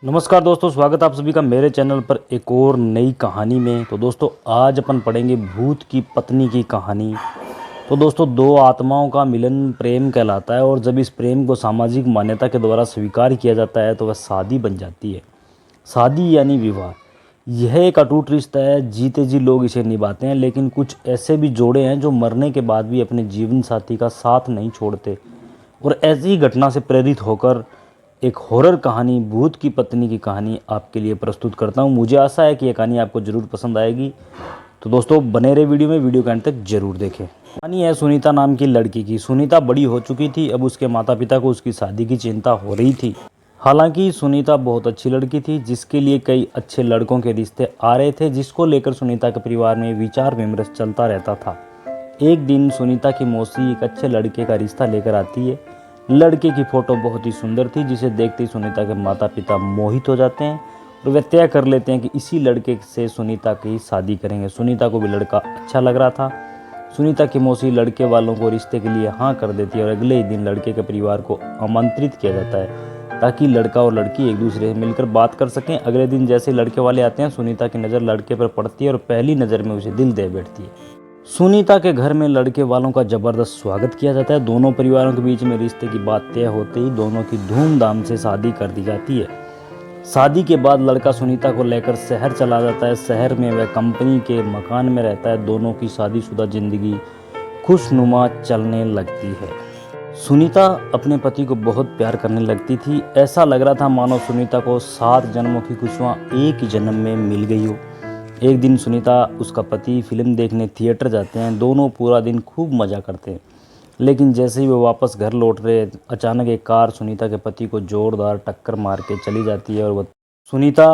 नमस्कार दोस्तों, स्वागत आप सभी का मेरे चैनल पर एक और नई कहानी में। तो दोस्तों आज अपन पढ़ेंगे भूत की पत्नी की कहानी। तो दोस्तों दो आत्माओं का मिलन प्रेम कहलाता है और जब इस प्रेम को सामाजिक मान्यता के द्वारा स्वीकार किया जाता है तो वह शादी बन जाती है। शादी यानी विवाह। यह एक अटूट रिश्ता है, जीते जी लोग इसे निभाते हैं, लेकिन कुछ ऐसे भी जोड़े हैं जो मरने के बाद भी अपने जीवन साथी का साथ नहीं छोड़ते। और ऐसी ही घटना से प्रेरित होकर एक हॉरर कहानी भूत की पत्नी की कहानी आपके लिए प्रस्तुत करता हूं। मुझे आशा है कि यह कहानी आपको ज़रूर पसंद आएगी। तो दोस्तों बने रहे वीडियो में, वीडियो के अंत तक जरूर देखें। कहानी है सुनीता नाम की लड़की की। सुनीता बड़ी हो चुकी थी, अब उसके माता पिता को उसकी शादी की चिंता हो रही थी। हालांकि सुनीता बहुत अच्छी लड़की थी जिसके लिए कई अच्छे लड़कों के रिश्ते आ रहे थे, जिसको लेकर सुनीता के परिवार में विचार विमर्श चलता रहता था। एक दिन सुनीता की मौसी एक अच्छे लड़के का रिश्ता लेकर आती है। लड़के की फोटो बहुत ही सुंदर थी, जिसे देखते ही सुनीता के माता पिता मोहित हो जाते हैं और वे तय कर लेते हैं कि इसी लड़के से सुनीता की शादी करेंगे। सुनीता को भी लड़का अच्छा लग रहा था। सुनीता की मौसी लड़के वालों को रिश्ते के लिए हाँ कर देती है और अगले ही दिन लड़के के परिवार को आमंत्रित किया जाता है ताकि लड़का और लड़की एक दूसरे से मिलकर बात कर सकें। अगले दिन जैसे लड़के वाले आते हैं, सुनीता की नज़र लड़के पर पड़ती है और पहली नज़र में उसे दिल दे बैठती है। सुनीता के घर में लड़के वालों का जबरदस्त स्वागत किया जाता है। दोनों परिवारों के बीच में रिश्ते की बात तय होते ही दोनों की धूमधाम से शादी कर दी जाती है। शादी के बाद लड़का सुनीता को लेकर शहर चला जाता है। शहर में वह कंपनी के मकान में रहता है। दोनों की शादीशुदा जिंदगी खुशनुमा चलने लगती है। सुनीता अपने पति को बहुत प्यार करने लगती थी। ऐसा लग रहा था मानो सुनीता को 7 जन्मों की खुशियाँ एक ही जन्म में मिल गई हो। एक दिन सुनीता उसका पति फिल्म देखने थिएटर जाते हैं। दोनों पूरा दिन खूब मज़ा करते हैं, लेकिन जैसे ही वो वापस घर लौट रहे, अचानक एक कार सुनीता के पति को जोरदार टक्कर मार के चली जाती है। और वह सुनीता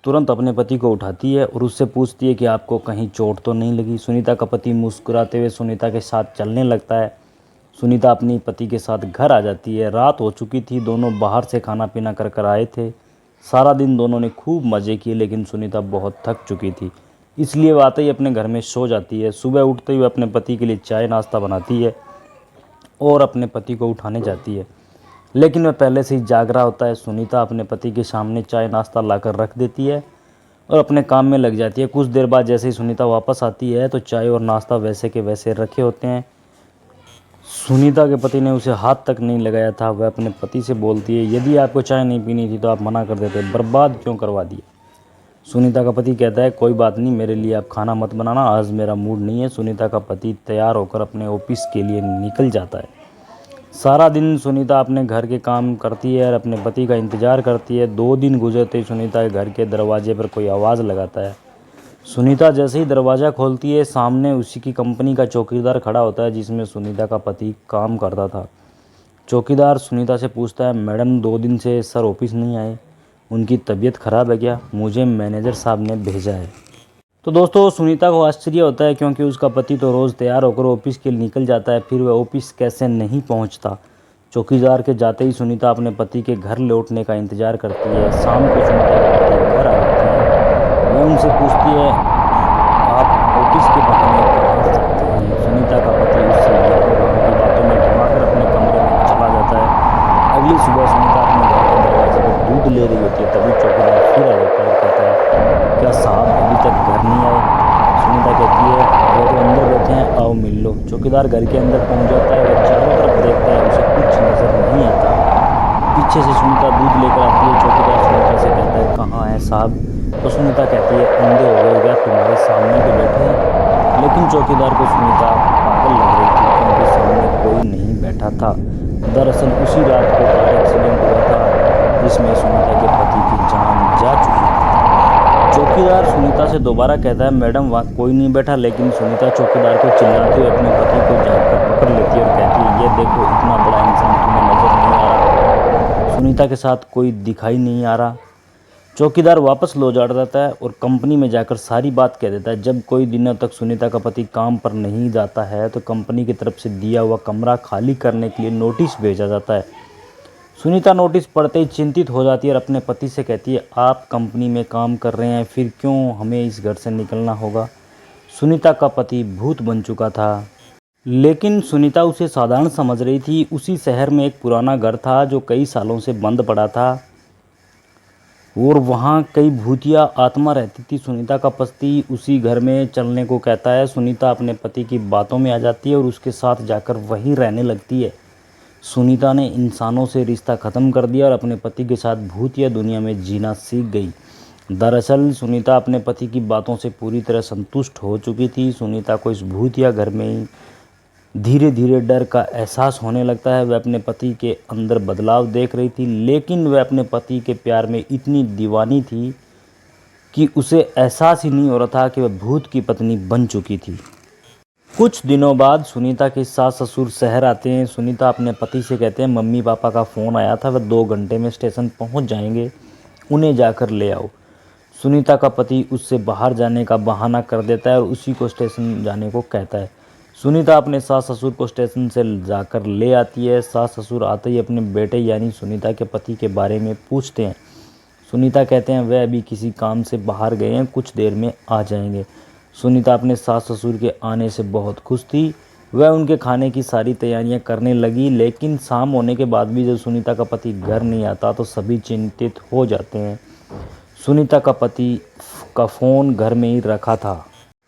तुरंत अपने पति को उठाती है और उससे पूछती है कि आपको कहीं चोट तो नहीं लगी। सुनीता का पति मुस्कुराते हुए सुनीता के साथ चलने लगता है। सुनीता अपनी पति के साथ घर आ जाती है। रात हो चुकी थी, दोनों बाहर से खाना पीना कर आए थे। सारा दिन दोनों ने खूब मज़े किए, लेकिन सुनीता बहुत थक चुकी थी, इसलिए वह आते ही अपने घर में सो जाती है। सुबह उठते हुए अपने पति के लिए चाय नाश्ता बनाती है और अपने पति को उठाने जाती है, लेकिन वह पहले से ही जाग रहा होता है। सुनीता अपने पति के सामने चाय नाश्ता लाकर रख देती है और अपने काम में लग जाती है। कुछ देर बाद जैसे ही सुनीता वापस आती है तो चाय और नाश्ता वैसे के वैसे रखे होते हैं। सुनीता के पति ने उसे हाथ तक नहीं लगाया था। वह अपने पति से बोलती है, यदि आपको चाय नहीं पीनी थी तो आप मना कर देते, बर्बाद क्यों करवा दिए। सुनीता का पति कहता है, कोई बात नहीं, मेरे लिए आप खाना मत बनाना, आज मेरा मूड नहीं है। सुनीता का पति तैयार होकर अपने ऑफिस के लिए निकल जाता है। सारा दिन सुनीता अपने घर के काम करती है और अपने पति का इंतज़ार करती है। 2 दिन गुजरते ही सुनीता के घर के दरवाजे पर कोई आवाज़ लगाता है। सुनीता जैसे ही दरवाज़ा खोलती है, सामने उसी की कंपनी का चौकीदार खड़ा होता है जिसमें सुनीता का पति काम करता था। चौकीदार सुनीता से पूछता है, मैडम 2 दिन से सर ऑफिस नहीं आए, उनकी तबीयत ख़राब है क्या? मुझे मैनेजर साहब ने भेजा है। तो दोस्तों सुनीता को आश्चर्य होता है, क्योंकि उसका पति तो रोज़ तैयार होकर ऑफिस के लिए निकल जाता है, फिर वह ऑफिस कैसे नहीं पहुंचता। चौकीदार के जाते ही सुनीता अपने पति के घर लौटने का इंतज़ार करती है। शाम को सुनीता के पति घर आ जाते हैं। वह उनसे पूछती है, आप ऑफिस के बहाने कहाँ सकते हैं? सुनीता का पति उससे की बातों में घुमाकर अपने कमरे में चला जाता है। अगली सुबह सुनीता अपने घर के दरवाजे पर दूध ले रही होती है, तभी चौकीदार फिर आ जाता है और कहता है, क्या साहब अभी तक घर नहीं आए? सुनीता कहती है, वो तो अंदर बैठे हैं, आओ मिल लो। चौकीदार घर के अंदर पहुंच जाता है। वह चारों तरफ देखता है, उसे कुछ नज़र नहीं आता। पीछे से सुनीता दूध लेकर आती है। चौकीदार सुनीता से कहता है, कहाँ है साहब? तो सुनीता कहती है, अंधे हो गए क्या, तुम्हारे सामने तो बैठे हैं। लेकिन चौकीदार को सुनीता पागल लग रही थी, क्योंकि सामने कोई नहीं बैठा था। दरअसल उसी रात को कार एक्सीडेंट हुआ था जिसमें सुनीता के पति की जान जा चुकी थी। चौकीदार सुनीता से दोबारा कहता है, मैडम वहाँ कोई नहीं बैठा, लेकिन सुनीता चौकीदार को चिल्लाते हुए अपने पति को जाकर पकड़ लेती है और कहती है, ये देखो इतना बड़ा इंसान तुम्हें नजर नहीं आ रहा? सुनीता के साथ कोई दिखाई नहीं आ रहा। चौकीदार वापस लौट जाता है और कंपनी में जाकर सारी बात कह देता है। जब कोई दिनों तक सुनीता का पति काम पर नहीं जाता है तो कंपनी की तरफ से दिया हुआ कमरा खाली करने के लिए नोटिस भेजा जाता है। सुनीता नोटिस पढ़ते ही चिंतित हो जाती है और अपने पति से कहती है, आप कंपनी में काम कर रहे हैं, फिर क्यों हमें इस घर से निकलना होगा? सुनीता का पति भूत बन चुका था, लेकिन सुनीता उसे साधारण समझ रही थी। उसी शहर में एक पुराना घर था जो कई सालों से बंद पड़ा था। और वहाँ कई भूतिया आत्मा रहती थी। सुनीता का पति उसी घर में चलने को कहता है। सुनीता अपने पति की बातों में आ जाती है और उसके साथ जाकर वहीं रहने लगती है। सुनीता ने इंसानों से रिश्ता ख़त्म कर दिया और अपने पति के साथ भूतिया दुनिया में जीना सीख गई। दरअसल सुनीता अपने पति की बातों से पूरी तरह संतुष्ट हो चुकी थी। सुनीता को इस भूतिया घर में ही धीरे धीरे डर का एहसास होने लगता है। वह अपने पति के अंदर बदलाव देख रही थी, लेकिन वह अपने पति के प्यार में इतनी दीवानी थी कि उसे एहसास ही नहीं हो रहा था कि वह भूत की पत्नी बन चुकी थी। कुछ दिनों बाद सुनीता के सास ससुर शहर आते हैं। सुनीता अपने पति से कहते हैं, मम्मी पापा का फ़ोन आया था, वह 2 घंटे में स्टेशन पहुंच जाएंगे, उन्हें जाकर ले आओ। सुनीता का पति उससे बाहर जाने का बहाना कर देता है और उसी को स्टेशन जाने को कहता है। सुनीता अपने सास ससुर को स्टेशन से जाकर ले आती है। सास ससुर आते ही अपने बेटे यानी सुनीता के पति के बारे में पूछते हैं। सुनीता कहते हैं वह अभी किसी काम से बाहर गए हैं, कुछ देर में आ जाएंगे। सुनीता अपने सास ससुर के आने से बहुत खुश थी। वह उनके खाने की सारी तैयारियां करने लगी, लेकिन शाम होने के बाद भी जब सुनीता का पति घर नहीं आता तो सभी चिंतित हो जाते हैं। सुनीता का पति का फ़ोन घर में ही रखा था,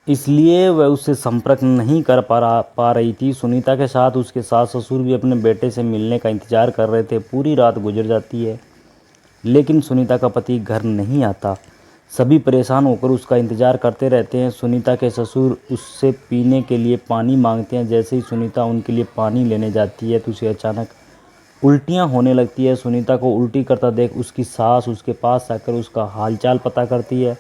इसलिए वह उससे संपर्क नहीं कर पा रही थी। सुनीता के साथ उसके सास ससुर भी अपने बेटे से मिलने का इंतज़ार कर रहे थे। पूरी रात गुजर जाती है, लेकिन सुनीता का पति घर नहीं आता। सभी परेशान होकर उसका इंतज़ार करते रहते हैं। सुनीता के ससुर उससे पीने के लिए पानी मांगते हैं। जैसे ही सुनीता उनके लिए पानी लेने जाती है तो उसे अचानक उल्टियाँ होने लगती है। सुनीता को उल्टी करता देख उसकी सास उसके पास आकर उसका हालचाल पता करती है।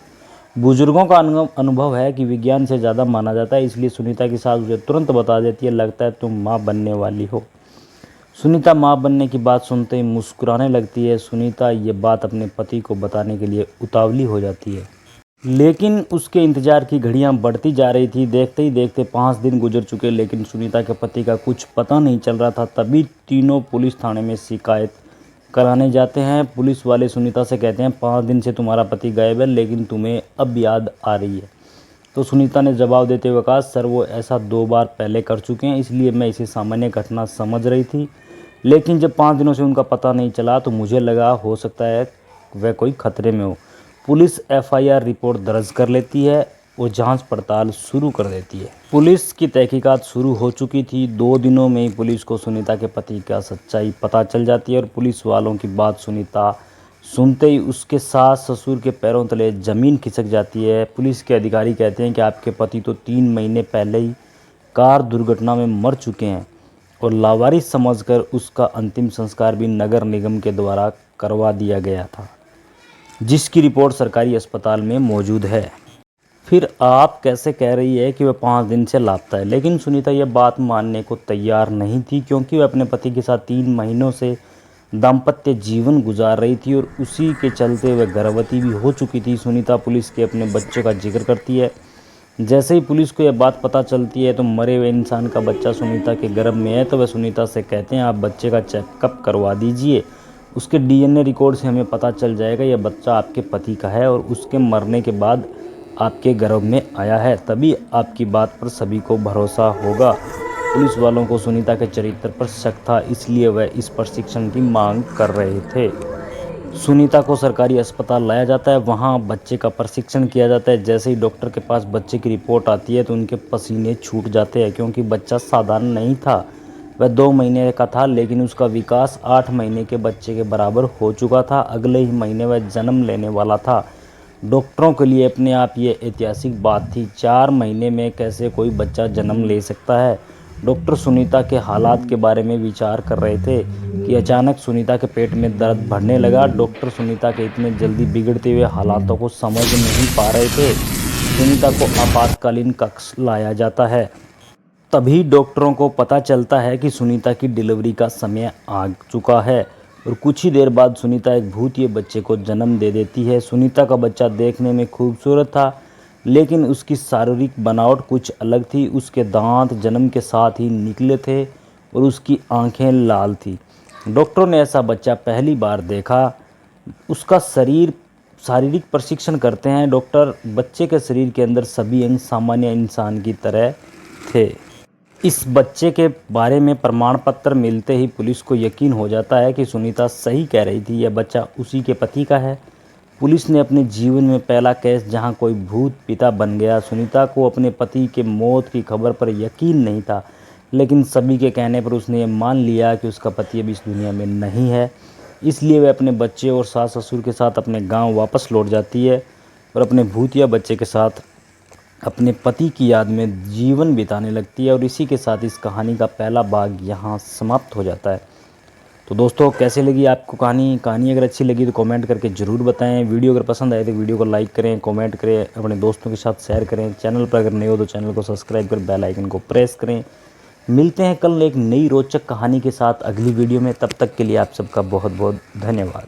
बुजुर्गों का अनुभव है कि विज्ञान से ज़्यादा माना जाता है, इसलिए सुनीता की सास उसे तुरंत बता देती है, लगता है तुम माँ बनने वाली हो। सुनीता माँ बनने की बात सुनते ही मुस्कुराने लगती है। सुनीता ये बात अपने पति को बताने के लिए उतावली हो जाती है, लेकिन उसके इंतजार की घड़ियां बढ़ती जा रही थी। देखते ही देखते 5 दिन गुजर चुके, लेकिन सुनीता के पति का कुछ पता नहीं चल रहा था। तभी तीनों पुलिस थाने में शिकायत कराने जाते हैं। पुलिस वाले सुनीता से कहते हैं 5 दिन से तुम्हारा पति गायब है, लेकिन तुम्हें अब याद आ रही है। तो सुनीता ने जवाब देते हुए कहा, सर वो ऐसा 2 बार पहले कर चुके हैं, इसलिए मैं इसे सामान्य घटना समझ रही थी, लेकिन जब 5 दिनों से उनका पता नहीं चला तो मुझे लगा हो सकता है वह कोई खतरे में हो। पुलिस एफआईआर रिपोर्ट दर्ज कर लेती है और जांच पड़ताल शुरू कर देती है। पुलिस की तहकीकात शुरू हो चुकी थी। 2 दिनों में ही पुलिस को सुनीता के पति का सच्चाई पता चल जाती है और पुलिस वालों की बात सुनीता सुनते ही उसके सास ससुर के पैरों तले ज़मीन खिसक जाती है। पुलिस के अधिकारी कहते हैं कि आपके पति तो 3 महीने पहले ही कार दुर्घटना में मर चुके हैं और लावारिस समझकर उसका अंतिम संस्कार भी नगर निगम के द्वारा करवा दिया गया था, जिसकी रिपोर्ट सरकारी अस्पताल में मौजूद है। फिर आप कैसे कह रही है कि वह 5 दिन से लापता है? लेकिन सुनीता यह बात मानने को तैयार नहीं थी, क्योंकि वह अपने पति के साथ 3 महीनों से दाम्पत्य जीवन गुजार रही थी और उसी के चलते वह गर्भवती भी हो चुकी थी। सुनीता पुलिस के अपने बच्चों का जिक्र करती है। जैसे ही पुलिस को यह बात पता चलती है तो मरे हुए इंसान का बच्चा सुनीता के गर्भ में है, तो वह सुनीता से कहते हैं आप बच्चे का चेकअप करवा दीजिए, उसके डीएनए रिकॉर्ड से हमें पता चल जाएगा यह बच्चा आपके पति का है और उसके मरने के बाद आपके गर्भ में आया है, तभी आपकी बात पर सभी को भरोसा होगा। पुलिस वालों को सुनीता के चरित्र पर शक था, इसलिए वह इस प्रशिक्षण की मांग कर रहे थे। सुनीता को सरकारी अस्पताल लाया जाता है, वहाँ बच्चे का प्रशिक्षण किया जाता है। जैसे ही डॉक्टर के पास बच्चे की रिपोर्ट आती है तो उनके पसीने छूट जाते हैं, क्योंकि बच्चा साधारण नहीं था। वह 2 महीने का था, लेकिन उसका विकास 8 महीने के बच्चे के बराबर हो चुका था। अगले ही महीने वह जन्म लेने वाला था। डॉक्टरों के लिए अपने आप ये ऐतिहासिक बात थी। 4 महीने में कैसे कोई बच्चा जन्म ले सकता है? डॉक्टर सुनीता के हालात के बारे में विचार कर रहे थे कि अचानक सुनीता के पेट में दर्द बढ़ने लगा। डॉक्टर सुनीता के इतने जल्दी बिगड़ते हुए हालातों को समझ नहीं पा रहे थे। सुनीता को आपातकालीन कक्ष लाया जाता है। तभी डॉक्टरों को पता चलता है कि सुनीता की डिलीवरी का समय आ चुका है और कुछ ही देर बाद सुनीता एक भूतिए बच्चे को जन्म दे देती है। सुनीता का बच्चा देखने में खूबसूरत था, लेकिन उसकी शारीरिक बनावट कुछ अलग थी। उसके दांत जन्म के साथ ही निकले थे और उसकी आंखें लाल थी। डॉक्टरों ने ऐसा बच्चा पहली बार देखा। उसका शारीरिक प्रशिक्षण करते हैं डॉक्टर। बच्चे के शरीर के अंदर सभी अंग सामान्य इंसान की तरह थे। इस बच्चे के बारे में प्रमाण पत्र मिलते ही पुलिस को यकीन हो जाता है कि सुनीता सही कह रही थी, यह बच्चा उसी के पति का है। पुलिस ने अपने जीवन में पहला केस जहां कोई भूत पिता बन गया। सुनीता को अपने पति के मौत की खबर पर यकीन नहीं था, लेकिन सभी के कहने पर उसने ये मान लिया कि उसका पति अब इस दुनिया में नहीं है। इसलिए वह अपने बच्चे और सास ससुर के साथ अपने गांव वापस लौट जाती है और अपने भूतिया बच्चे के साथ अपने पति की याद में जीवन बिताने लगती है। और इसी के साथ इस कहानी का पहला भाग यहाँ समाप्त हो जाता है। तो दोस्तों, कैसे लगी आपको कहानी अगर अच्छी लगी तो कमेंट करके ज़रूर बताएं। वीडियो अगर पसंद आए तो वीडियो को लाइक करें, कमेंट करें, अपने दोस्तों के साथ शेयर करें। चैनल पर अगर नए हो तो चैनल को सब्सक्राइब कर बेल आइकन को प्रेस करें। मिलते हैं कल एक नई रोचक कहानी के साथ अगली वीडियो में। तब तक के लिए आप सबका बहुत बहुत धन्यवाद।